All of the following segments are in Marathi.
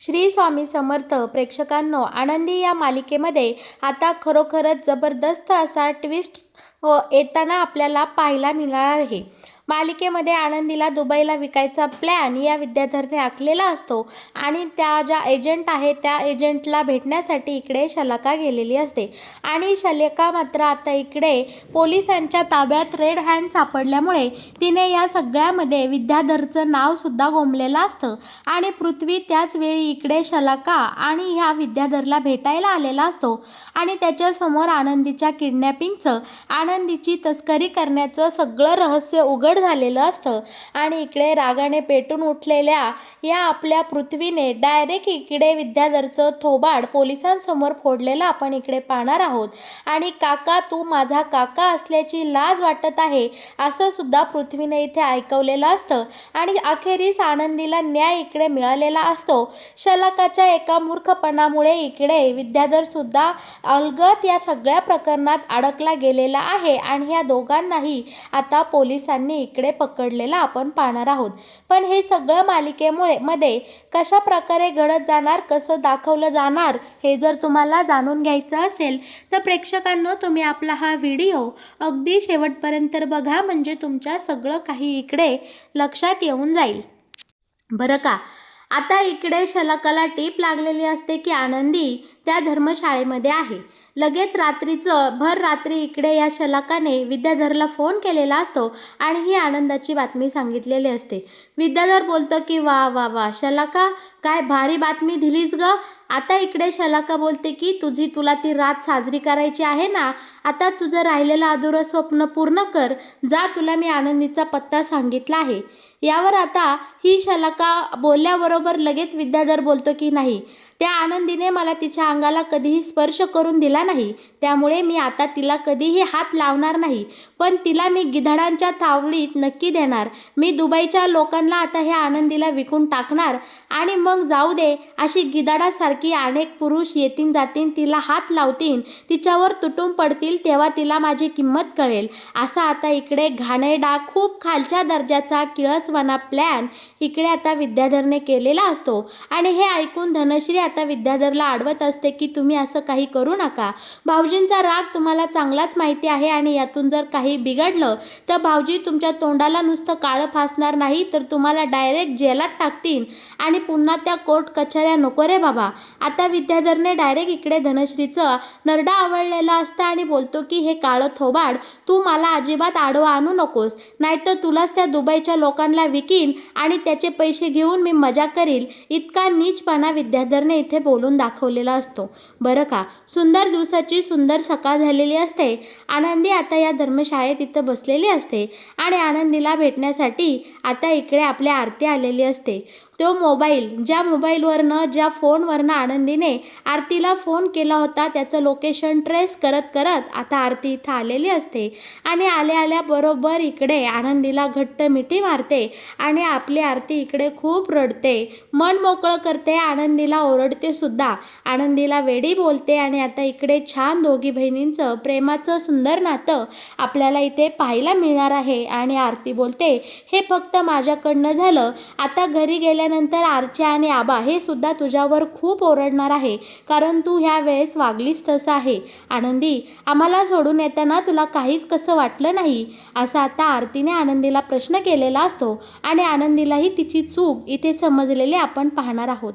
श्री स्वामी समर्थ. प्रेक्षकांनो, आनंदी या मालिकेमध्ये आता खरोखरच जबरदस्त असा ट्विस्ट येताना आपल्याला पाहायला मिळणार आहे. मालिकेमध्ये आनंदीला दुबईला विकायचा प्लॅन या विद्याधरने आखलेला असतो आणि त्या ज्या एजंट आहेत त्या एजंटला भेटण्यासाठी इकडे शलाका गेलेली असते आणि शलाका मात्र आता इकडे पोलिसांच्या ताब्यात रेड हँड सापडल्यामुळे तिने या सगळ्यामध्ये विद्याधरचं नावसुद्धा गोमलेलं असतं आणि पृथ्वी त्याच वेळी इकडे शलाका आणि ह्या विद्याधरला भेटायला आलेला असतो आणि त्याच्यासमोर आनंदीच्या किडनॅपिंगचं, आनंदीची तस्करी करण्याचं सगळं रहस्य उघड झालेलं असतं आणि इकडे रागाने पेटून उठलेल्या या आपल्या पृथ्वीने डायरेक्ट इकडे विद्याधरचं थोबाड पोलिसांसमोर फोडलेलं आपण इकडे पाहणार आहोत. आणि काका, तू माझा काका असल्याची लाज वाटत आहे असं सुद्धा पृथ्वीने इथे ऐकवलेलं असतं आणि अखेरीस आनंदीला न्याय इकडे मिळालेला असतो. शलाकाच्या एका मूर्खपणामुळे इकडे विद्याधर सुद्धा अलगत या सगळ्या प्रकरणात अडकला गेलेला आहे आणि या दोघांनाही आता पोलिसांनी इकडे पकडलेला आपण पाहणार आहोत. पण हे सगळं मध्ये कशा प्रकारे घडत जाणार, कसं दाखवलं जाणार हे जर तुम्हाला जाणून घ्यायचं असेल तर प्रेक्षकांनो, तुम्ही आपला हा व्हिडिओ अगदी शेवटपर्यंत बघा, म्हणजे तुमच्या सगळं काही इकडे लक्षात येऊन जाईल. बरं का, आता इकडे शलाकाला टीप लागलेली असते की आनंदी त्या धर्मशाळेमध्ये आहे. लगेच भर रात्री इकडे या शलाकाने विद्याधरला फोन केलेला असतो आणि ही आनंदाची बातमी सांगितलेली असते. विद्याधर बोलतो की वा वा वा शलाका, काय भारी बातमी दिलीस ग. आता इकडे शलाका बोलते की तुला ती रात साजरी करायची आहे ना, आता तुझं राहिलेलं अधुरं स्वप्न पूर्ण कर जा, तुला मी आनंदीचा पत्ता सांगितला आहे. यावर आता ही शलाका बोलल्याबरोबर लगेच विद्याधर बोलतो की नाही, त्या आनंदीने मला तिच्या अंगाला कधीही स्पर्श करून दिला नाही, त्यामुळे मी आता तिला कधीही हात लावणार नाही, पण तिला मी गिधाडांच्या तावडीत नक्की देणार. मी दुबईच्या लोकांना आता ह्या आनंदीला विकून टाकणार आणि मग जाऊ दे, अशी गिधाडासारखी अनेक पुरुष येतील जातील, तिला हात लावतील, तिच्यावर तुटून पडतील, तेव्हा तिला माझी किंमत कळेल. असा आता इकडे घाणेरडा, खूप खालच्या दर्जाचा किळसवाना प्लॅन इकडे आता विद्याधरने केलेला असतो आणि हे ऐकून धनश्री आता विद्याधरला अडवत असते की तुम्ही असं काही करू नका. भाऊजींचा राग तुम्हाला चांगलाच माहिती आहे आणि यातून जर काही बिघडलं तर भाऊजी तुमच्या तोंडाला नुसतं काळं फासणार नाही, तर तुम्हाला डायरेक्ट जेलात टाकतील आणि पुन्हा त्या कोर्ट कचऱ्या नको रे बाबा. आता विद्याधरने डायरेक्ट इकडे धनश्रीचं नरडा आवळलेलं असतं आणि बोलतो की हे काळं थोबाड, तू मला अजिबात आडवं आणू नकोस, नाहीतर तुलाच त्या दुबईच्या लोकांना विकीन आणि त्याचे पैसे घेऊन मी मजा करील. इतका नीचपणा विद्याधरने इथे बोलून दाखवलेला असतो. बरं का, सुंदर दिवसाची सुंदर सकाळ झालेली असते. आनंदी आता या धर्मशाळेत इथं बसलेली असते आणि आनंदीला भेटण्यासाठी आता इकडे आपल्या आरती आलेली असते. तो ज्या मोबाईलवरनं, ज्या फोनवरनं आनंदीने आरतीला फोन केला होता त्याचं लोकेशन ट्रेस करत करत आता आरती इथं आलेली असते आणि आल्याबरोबर इकडे आनंदीला घट्ट मिठी मारते आणि आपली आरती इकडे खूप रडते, मन मोकळं करते, आनंदीला ओरडते सुद्धा, आनंदीला वेडी बोलते आणि आता इकडे छान दोघी बहिणींचं प्रेमाचं सुंदर नातं आपल्याला इथे पाहायला मिळणार आहे. आणि आरती बोलते, हे फक्त माझ्याकडनं झालं, आता घरी गेल्यानंतर आरच्या आणि आबा हे सुद्धा तुझ्यावर खूप ओरडणार आहे, कारण तू ह्या वेळेस वागलीस तसं आहे. आनंदी, आम्हाला सोडून येताना तुला काहीच कसं वाटलं नाही, असा आता आरतीने आनंदीला प्रश्न केलेला असतो आणि आनंदीलाही तिची चूक इथे समजलेली आपण पाहणार आहोत.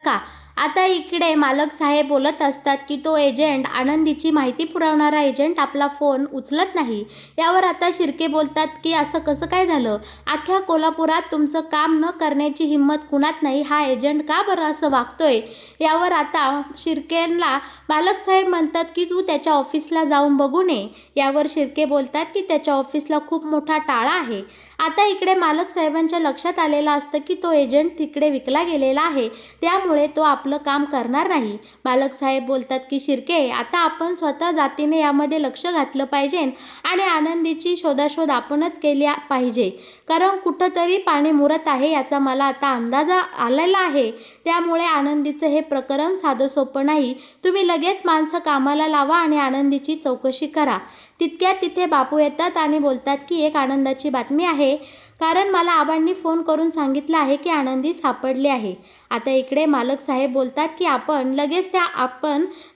का आता इकडे मालक साहेब बोलत असतात की तो एजंट, आनंदीची माहिती पुरवणारा एजंट आपला फोन उचलत नाही. यावर आता शिर्के बोलतात की असं कसं काय झालं, अख्ख्या कोल्हापुरात तुमचं काम न करण्याची हिंमत कुणात नाही, हा एजंट का बरं असं वागतोय. यावर आता शिर्केंना मालक साहेब म्हणतात की तू त्याच्या ऑफिसला जाऊन बघू नये. यावर शिर्के बोलतात की त्याच्या ऑफिसला खूप मोठा टाळा आहे. आता इकडे मालक साहेबांच्या लक्षात आलेलं असतं की तो एजंट तिकडे विकला गेलेला आहे, त्यामुळे तो आपलं काम करणार नाही. मालक साहेब बोलतात की शिर्के, आता आपण स्वतः जातीने यामध्ये लक्ष घातलं पाहिजे आणि आनंदीची शोधाशोध आपणच केली पाहिजे, कारण कुठंतरी पाणी मुरत आहे याचा मला आता अंदाज आलेला आहे. त्यामुळे आनंदीचं हे प्रकरण साधं सोपं नाही. तुम्ही लगेच माणसं कामाला लावा आणि आनंदीची चौकशी करा. तितक्यात तिथे बापू येतात आणि बोलतात की एक आनंदाची बातमी आहे, कारण मला आबांनी फोन करून सांगितलं आहे की आनंदी सापडली आहे. आता इकडे मालक साहेब बोलतात की आपण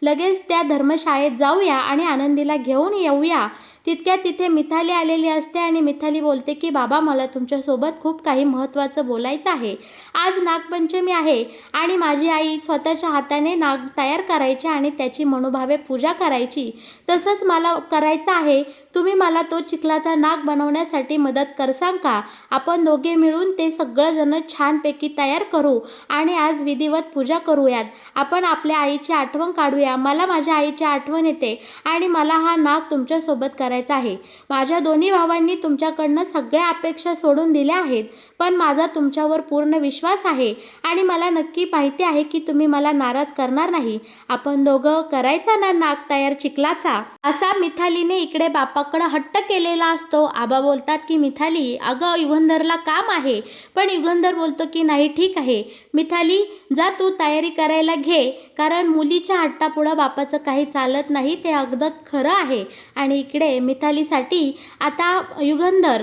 लगेच त्या धर्मशाळेत जाऊया आणि आनंदीला घेऊन येऊया. तितक्यात तिथे मिथाली आलेली असते आणि मिथाली बोलते की बाबा, मला तुमच्यासोबत खूप काही महत्त्वाचं बोलायचं आहे. आज नागपंचमी आहे आणि माझी आई स्वतःच्या हाताने नाग तयार करायची आणि त्याची मनोभावे पूजा करायची. तसंच मला करायचं आहे. तुम्ही मला तो चिखलाचा नाग बनवण्यासाठी मदत करसाल का? आपण दोघे मिळून ते सगळंजण छानपैकी तयार करू आणि आज विधिवत पूजा करूयात. आपण आपल्या आईची आठवण काढूया. मला माझ्या आईची आठवण येते आणि मला हा नाग तुमच्यासोबत करायचा आहे. माझ्या दोन्ही भावांनी तुमच्याकडनं सगळ्या अपेक्षा सोडून दिल्या आहेत, पण माझा तुमच्यावर पूर्ण विश्वास आहे आणि मला नक्की माहिती आहे की तुम्ही मला नाराज करणार नाही. आपण दोघं करायचा ना नाग तयार चिखलाचा, असा मिथालीने इकडे बापाकडं हट्ट केलेला असतो. आबा बोलतात की मिथाली, अगं युगंधरला काम आहे. पण युगंधर बोलतो की नाही, ठीक आहे मिथाली, जा तू तयारी करायला घे, कारण मुलीच्या हट्टापुढं बापाचं काही चालत नाही, ते अगदी खरं आहे. आणि इकडे मिथालीसाठी आता युगंधर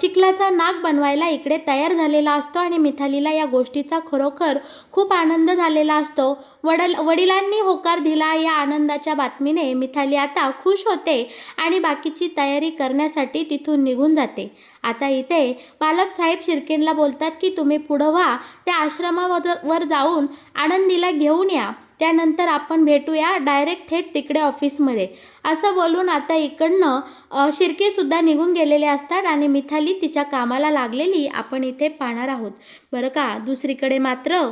चिखलाचा नाग बनवायला इकडे तयार झालेला असतो आणि मिथालीला या गोष्टीचा खरोखर खूप आनंद झालेला असतो. वडिलांनी होकार दिला या आनंदाच्या बातमीने मिथाली आता खुश होते आणि बाकीची तयारी करण्यासाठी तिथून निघून जाते. आता इथे मालक साहेब शिर्केंना बोलतात की तुम्ही पुढं व्हा, त्या आश्रमावर जाऊन आनंदीला घेऊन या, त्यानंतर आपण भेटूया डायरेक्ट थेट तिकडे ऑफिसमध्ये, असं बोलून आता इकडनं शिर्केसुद्धा निघून गेलेले असतात आणि मिथाली तिच्या कामाला लागलेली आपण इथे पाहणार आहोत बरं का. दुसरीकडे मात्र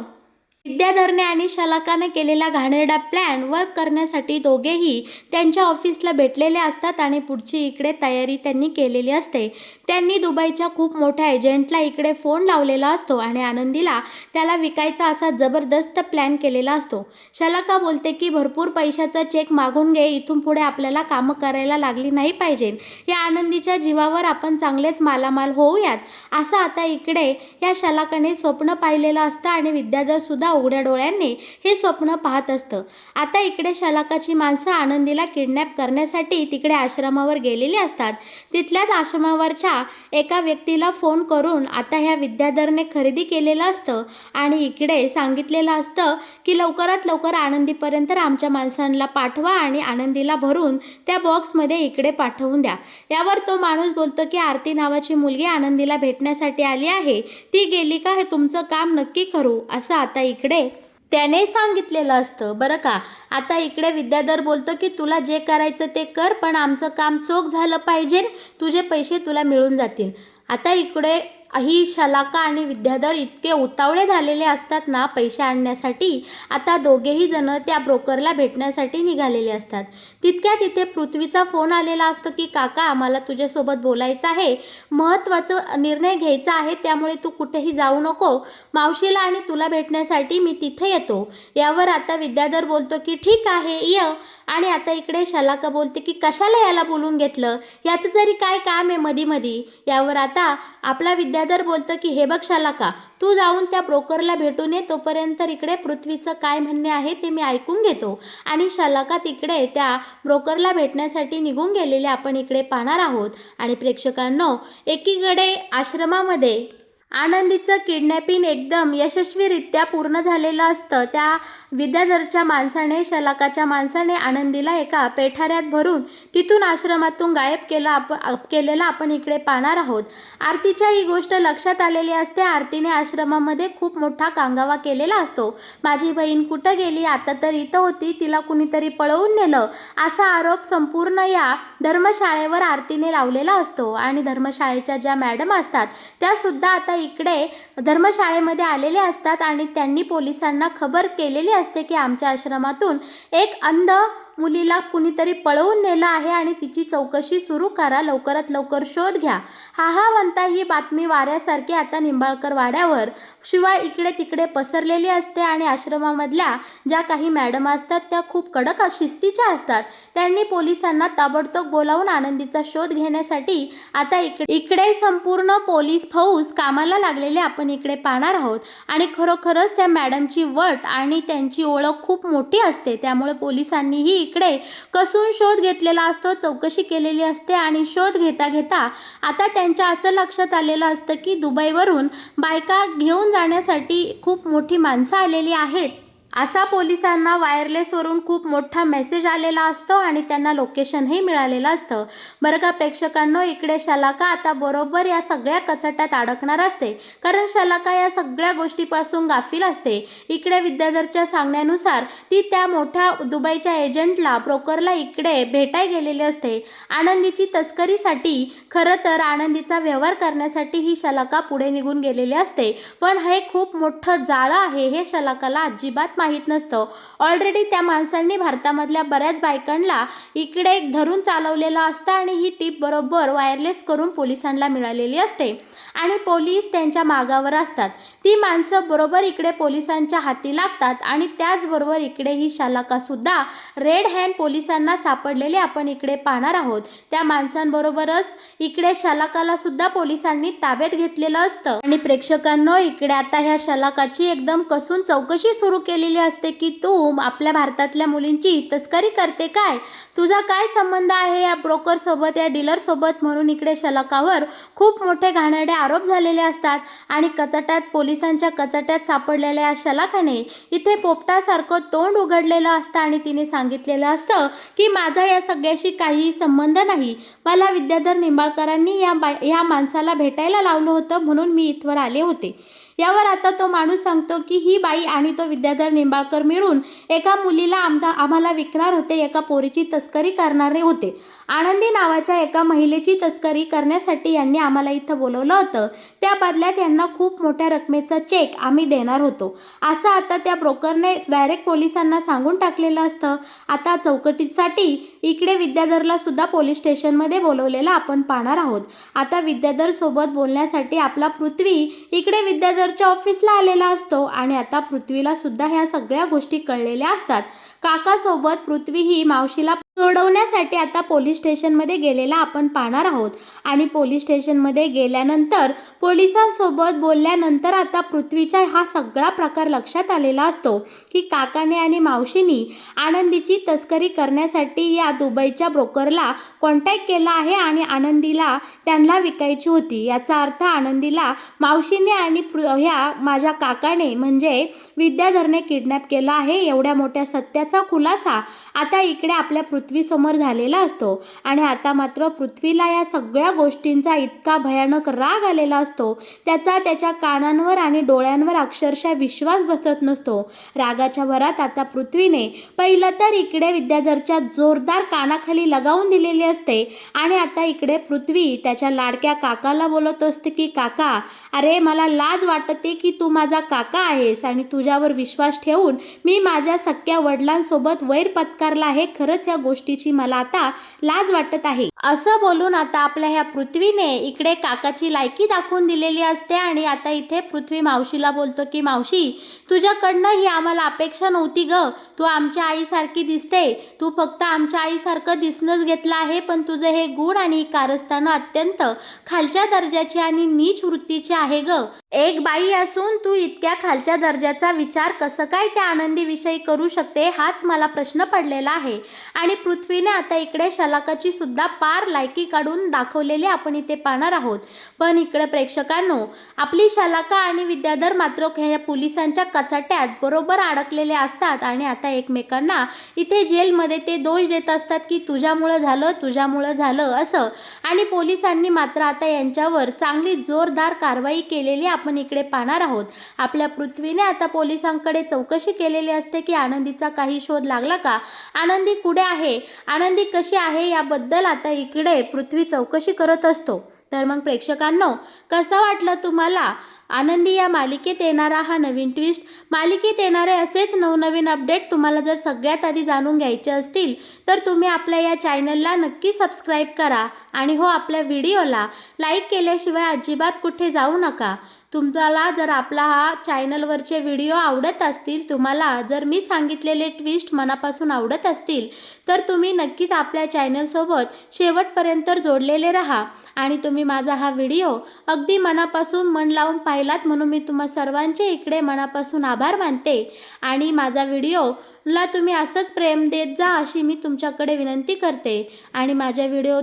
विद्याधरने आणि शलाकाने केलेला घाणेरडा प्लॅन वर्क करण्यासाठी दोघेही त्यांच्या ऑफिसला भेटलेले असतात आणि पुढची इकडे तयारी त्यांनी केलेली असते. त्यांनी दुबईच्या खूप मोठ्या एजंटला इकडे फोन लावलेला असतो आणि आनंदीला त्याला विकायचा असा जबरदस्त प्लॅन केलेला असतो. शलाका बोलते की भरपूर पैशाचा चेक मागून घे, इथून पुढे आपल्याला कामं करायला लागली नाही पाहिजे, या आनंदीच्या जीवावर आपण चांगलेच मालामाल होऊयात, असं आता इकडे या शलाकाने स्वप्न पाहिलेलं असतं आणि विद्याधरसुद्धा उघड्या डोळ्यांनी हे स्वप्न पाहत असतं. आता इकडे शलाकाची माणसं आनंदीला किडनॅप करण्यासाठी तिकडे आश्रमावर गेलेली असतात. तिथल्याच आश्रमावरच्या एका व्यक्तीला फोन करून आता ह्या विद्याधरने खरेदी केलेलं असतं आणि इकडे सांगितलेलं असतं की लवकरात लवकर आनंदीपर्यंत आमच्या माणसांना पाठवा आणि आनंदीला भरून त्या बॉक्समध्ये इकडे पाठवून द्या. यावर तो माणूस बोलतो की आरती नावाची मुलगी आनंदीला भेटण्यासाठी आली आहे, ती गेली का हे तुमचं काम नक्की करू, असं आता इकडे त्याने सांगितलेलं असतं बरं का. आता इकडे विद्याधर बोलतो की तुला जे करायचं ते कर, पण आमचं काम चोख झालं पाहिजे, तुझे पैसे तुला मिळून जातील. आता इकडे ही शलाका आणि विद्याधर इतके उतावळे झालेले असतात ना पैसे आणण्यासाठी. आता दोघेही जण त्या ब्रोकरला भेटण्यासाठी निघालेले असतात. तितक्या तिथे पृथ्वीचा फोन आलेला असतो की काका, मला तुझ्यासोबत बोलायचं आहे, महत्त्वाचा निर्णय घ्यायचा आहे, त्यामुळे तू कुठेही जाऊ नको, मावशीला आणि तुला भेटण्यासाठी मी तिथे येतो. यावर आता विद्याधर बोलतो की ठीक आहे ये. आणि आता इकडे शलाका बोलते की कशाला याला बोलून घेतलं, याचं तरी काय काम आहे मधी मधी. यावर आता आपला विद्याधर बोलतो की हे बघ शलाका, तू जाऊन त्या ब्रोकरला भेटून ये, तोपर्यंत इकडे पृथ्वीचं काय म्हणणे आहे ते मी ऐकून घेतो. आणि शलाका तिकडे त्या ब्रोकरला भेटण्यासाठी निघून गेलेले आपण इकडे पाहणार आहोत. आणि प्रेक्षकांनो, एकीकडे आश्रमामध्ये आनंदीचं किडनॅपिंग एकदम यशस्वीरित्या पूर्ण झालेलं असतं. त्या विद्याधरच्या माणसाने, शलाकाच्या माणसाने आनंदीला एका पेठाऱ्यात भरून तिथून आश्रमातून गायब केलेला आपण इकडे पाहणार आहोत. आरतीच्या ही गोष्ट लक्षात आलेली असते. आरतीने आश्रमामध्ये खूप मोठा कांगावा केलेला असतो. माझी बहीण कुठं गेली, आता तर इथं होती, तिला कुणीतरी पळवून नेलं, असा आरोप संपूर्ण या धर्मशाळेवर आरतीने लावलेला असतो. आणि धर्मशाळेच्या ज्या मॅडम असतात त्यासुद्धा आता इकडे धर्मशाळेमध्ये आलेले असतात आणि त्यांनी पोलिसांना खबर केलेली असते की आमच्या आश्रमातून एक अंध मुलीला कुणीतरी पळवून नेलं आहे आणि तिची चौकशी सुरू करा, लवकरात लवकर शोध घ्या. हा म्हणता ही बातमी वाऱ्यासारखी आता निंबाळकर वाड्यावर शिवाय इकडे तिकडे पसरलेली असते आणि आश्रमामधल्या ज्या काही मॅडम असतात त्या खूप कडक शिस्तीच्या असतात. त्यांनी पोलिसांना ताबडतोब बोलावून आनंदीचा शोध घेण्यासाठी आता इकडे संपूर्ण पोलीस फौज कामाला लागलेले आपण इकडे पाहणार आहोत. आणि खरोखरच त्या मॅडमची वट आणि त्यांची ओळख खूप मोठी असते, त्यामुळे पोलिसांनीही इकडे कसून शोध घेतलेला असतो, चौकशी केलेली असते. आणि शोध घेता घेता आता त्यांच्या असं लक्षात आलेलं असतं की दुबईवरून बायका घेऊन जाण्यासाठी खूप मोठी माणसं आलेली आहेत असा पोलिसांना वायरलेसवरून खूप मोठा मेसेज आलेला असतो आणि त्यांना लोकेशनही मिळालेलं असतं. बरं का प्रेक्षकांनो, इकडे शलाका आता बरोबर या सगळ्या कचाट्यात अडकणार असते, कारण शलाका या सगळ्या गोष्टीपासून गाफील असते. इकडे विद्याधरच्या सांगण्यानुसार ती त्या मोठ्या दुबईच्या एजंटला, ब्रोकरला इकडे भेटाय गेलेली असते. आनंदीची तस्करीसाठी, खरं तर आनंदीचा व्यवहार करण्यासाठी ही शलाका पुढे निघून गेलेली असते. पण हे खूप मोठं जाळं आहे हे शलाकाला अजिबात माहीत नसतं. ऑलरेडी त्या माणसांनी भारतामधल्या बऱ्याच बायकांना इकडे धरून चालवलेलं असतं आणि ही टीप बरोबर वायरलेस करून पोलिसांना मिळालेली असते आणि पोलीस त्यांच्या मागावर असतात. ती माणसं बरोबर इकडे पोलिसांच्या हाती लागतात आणि त्याचबरोबर इकडे ही शलाका सुद्धा रेड हँड पोलिसांना सापडलेली आपण इकडे पाहणार आहोत. त्या माणसांबरोबरच इकडे शलाकाला सुद्धा पोलिसांनी ताब्यात घेतलेलं असतं. आणि प्रेक्षकांनो, इकडे आता ह्या शलाकाची एकदम कसून चौकशी सुरू केलेली असते की तू आपल्या भारतातल्या मुलींची तस्करी करते काय, तुझा काय संबंध आहे या ब्रोकर सोबत, या डीलर सोबत, म्हणून इकडे शलाकावर खूप मोठे घाणेरडे आरोप झालेले असतात. आणि कचाट्यात, पोलिसांच्या कचाट्यात सापडलेल्या या शलाकाने इथे पोपटासारखं तोंड उघडलेलं असतं आणि तिने सांगितलेलं असतं की माझा या सगळ्याशी काही संबंध नाही, मला विद्याधर निंबाळकरांनी या माणसाला भेटायला लावलं होतं म्हणून मी इथवर आले होते. यावर आता तो माणूस सांगतो की ही बाई आणि तो विद्याधर निंबाळकर मिळून एका मुलीला आम्हाला विकणार होते, एका पोरीची तस्करी करणारे होते. आनंदी नावाच्या एका महिलेची तस्करी करण्यासाठी यांनी आम्हाला इथं बोलवलं होतं, त्या बदल्यात यांना खूप मोठ्या रकमेचा चेक आम्ही देणार होतो, असं आता त्या ब्रोकरने डायरेक्ट पोलिसांना सांगून टाकलेलं असतं. आता चौकटीसाठी इकडे विद्याधरला सुद्धा पोलीस स्टेशनमध्ये बोलवलेलं आपण पाहणार आहोत. आता विद्याधर सोबत बोलण्यासाठी आपला पृथ्वी इकडे विद्याधरच्या ऑफिसला आलेला असतो आणि आता पृथ्वीला सुद्धा ह्या सगळ्या गोष्टी कळलेल्या असतात. काकासोबत पृथ्वी ही मावशीला सोडवण्यासाठी आता पोलीस स्टेशनमध्ये गेलेला आपण पाहणार आहोत. आणि पोलीस स्टेशनमध्ये गेल्यानंतर पोलिसांसोबत बोलल्यानंतर आता पृथ्वीचा हा सगळा प्रकार लक्षात आलेला असतो की काकाने आणि मावशीनी आनंदीची तस्करी करण्यासाठी या दुबईच्या ब्रोकरला कॉन्टॅक्ट केला आहे आणि आनंदीला त्यांना विकायची होती. याचा अर्थ आनंदीला मावशीने आणि ह्या माझ्या काकाने म्हणजे विद्याधरने किडनॅप केला आहे. एवढ्या मोठ्या सत्याचा खुलासा आता इकडे आपल्या पृथ्वीसमोर झालेला असतो. आणि आता मात्र पृथ्वीला या सगळ्या गोष्टींचा इतका भयानक राग आलेला असतो, त्याच्या कानांवर आणि डोळ्यांवर अक्षरशः विश्वास बसत नसतो. रागाच्या भरात आता पृथ्वीने पहिलं तर इकडे विद्याधरच्या जोरदार कानाखाली लगावून दिलेली असते आणि आता इकडे पृथ्वी त्याच्या लाडक्या काकाला बोलत असते की काका, अरे मला लाज वाटते की तू माझा काका आहेस आणि तुझ्यावर विश्वास ठेवून मी माझ्या सख्या वडिलांसोबत वैर पत्कारला आहे, खरंच या गोष्टीची मला आता लाज वाटत आहे, असं बोलून आता आपल्या ह्या पृथ्वीने इकडे काकाची लायकी दाखवून दिलेली असते. आणि आता इथे पृथ्वी मावशीला बोलतो की मावशी, तुझ्याकडनं ही आम्हाला अपेक्षा नव्हती ग, तू आमच्या आईसारखी दिसते, तू फक्त आमच्या आईसारखं दिसणंच घेतलं आहे, पण तुझे हे गुण आणि ही कारस्थानं अत्यंत खालच्या दर्जाची आणि नीच वृत्तीची आहे ग. एक बाई असून तू इतक्या खालच्या दर्जाचा विचार कसं काय त्या आनंदीविषयी करू शकते, हाच मला प्रश्न पडलेला आहे. आणि पृथ्वीने आता इकडे शलाकाची सुद्धा पार लायकी काढून दाखवलेली आपण इथे पाहणार आहोत. पण इकडे प्रेक्षकांनो, आपली शलाका आणि विद्याधर मात्र पोलिसांच्या कचाट्यात बरोबर अडकलेले असतात आणि आता एकमेकांना इथे जेलमध्ये ते दोष देत असतात की तुझ्यामुळं झालं असं. आणि पोलिसांनी मात्र आता यांच्यावर चांगली जोरदार कारवाई केलेली आपण इकडे पाहणार आहोत. आपल्या पृथ्वीने आता पोलिसांकडे चौकशी केलेली असते की आनंदीचा काही शोध लागला का, आनंदी कुठे आहे, आनंदी कशी आहे, याबद्दल आता इकडे पृथ्वी चौकशी करत असतो. तर मग प्रेक्षकांनो, कसं वाटलं तुम्हाला आनंदी या मालिकेत येणारा हा नवीन ट्विस्ट? मालिकेत येणारे असेच नवनवीन अपडेट तुम्हाला जर सगळ्यात आधी जाणून घ्यायचे असतील तर तुम्ही आपल्या या चॅनलला नक्की सबस्क्राईब करा आणि हो, आपल्या व्हिडिओला लाईक केल्याशिवाय अजिबात कुठे जाऊ नका. तुम्हाला जर आपला हा चॅनलवरचे व्हिडिओ आवडत असतील, तुम्हाला जर मी सांगितलेले ट्विस्ट मनापासून आवडत असतील तर तुम्ही नक्कीच आपल्या चॅनलसोबत शेवटपर्यंत जोडलेले राहा. आणि तुम्ही माझा हा व्हिडिओ अगदी मनापासून मन लावून पाहिलात म्हणून मी तुम्हा सर्वांचे इकडे मनापासून आभार मानते. आणि माझा व्हिडिओला तुम्ही असंच प्रेम देत जा अशी मी तुमच्याकडे विनंती करते. आणि माझ्या व्हिडिओ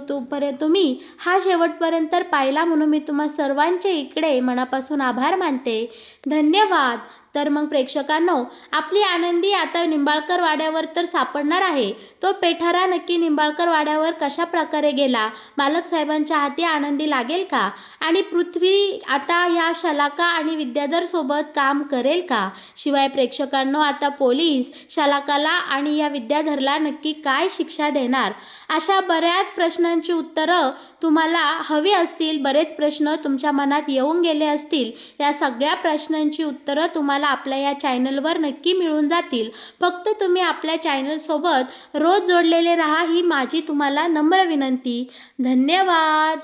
तुम्ही हा शेवटपर्यंत पाहिला म्हणून मी तुम्हा सर्वांचे इकडे मनापासून आभार मानते. धन्यवाद. तर मग प्रेक्षकांनो, आपली आनंदी आता निंबाळकर वाड्यावर तर सापडणार आहे. तो पेठारा नक्की निंबाळकर वाड्यावर कशा प्रकारे गेला? मालक साहेबांच्या हाती आनंदी लागेल का? आणि पृथ्वी आता या शलाका आणि विद्याधर सोबत काम करेल का? शिवाय प्रेक्षकांनो, आता पोलीस शलाकाला आणि या विद्याधरला नक्की काय शिक्षा देणार? अशा बऱ्याच प्रश्नांची उत्तरं तुम्हाला हवी असतील, बरेच प्रश्न तुमच्या मनात येऊन गेले असतील. या सगळ्या प्रश्नांची उत्तरं तुम्हाला आपल्या या चॅनलवर नक्की मिळून जातील. फक्त तुम्ही आपल्या चॅनलसोबत रोज जोडलेले राहा ही माझी तुम्हाला नम्र विनंती. धन्यवाद.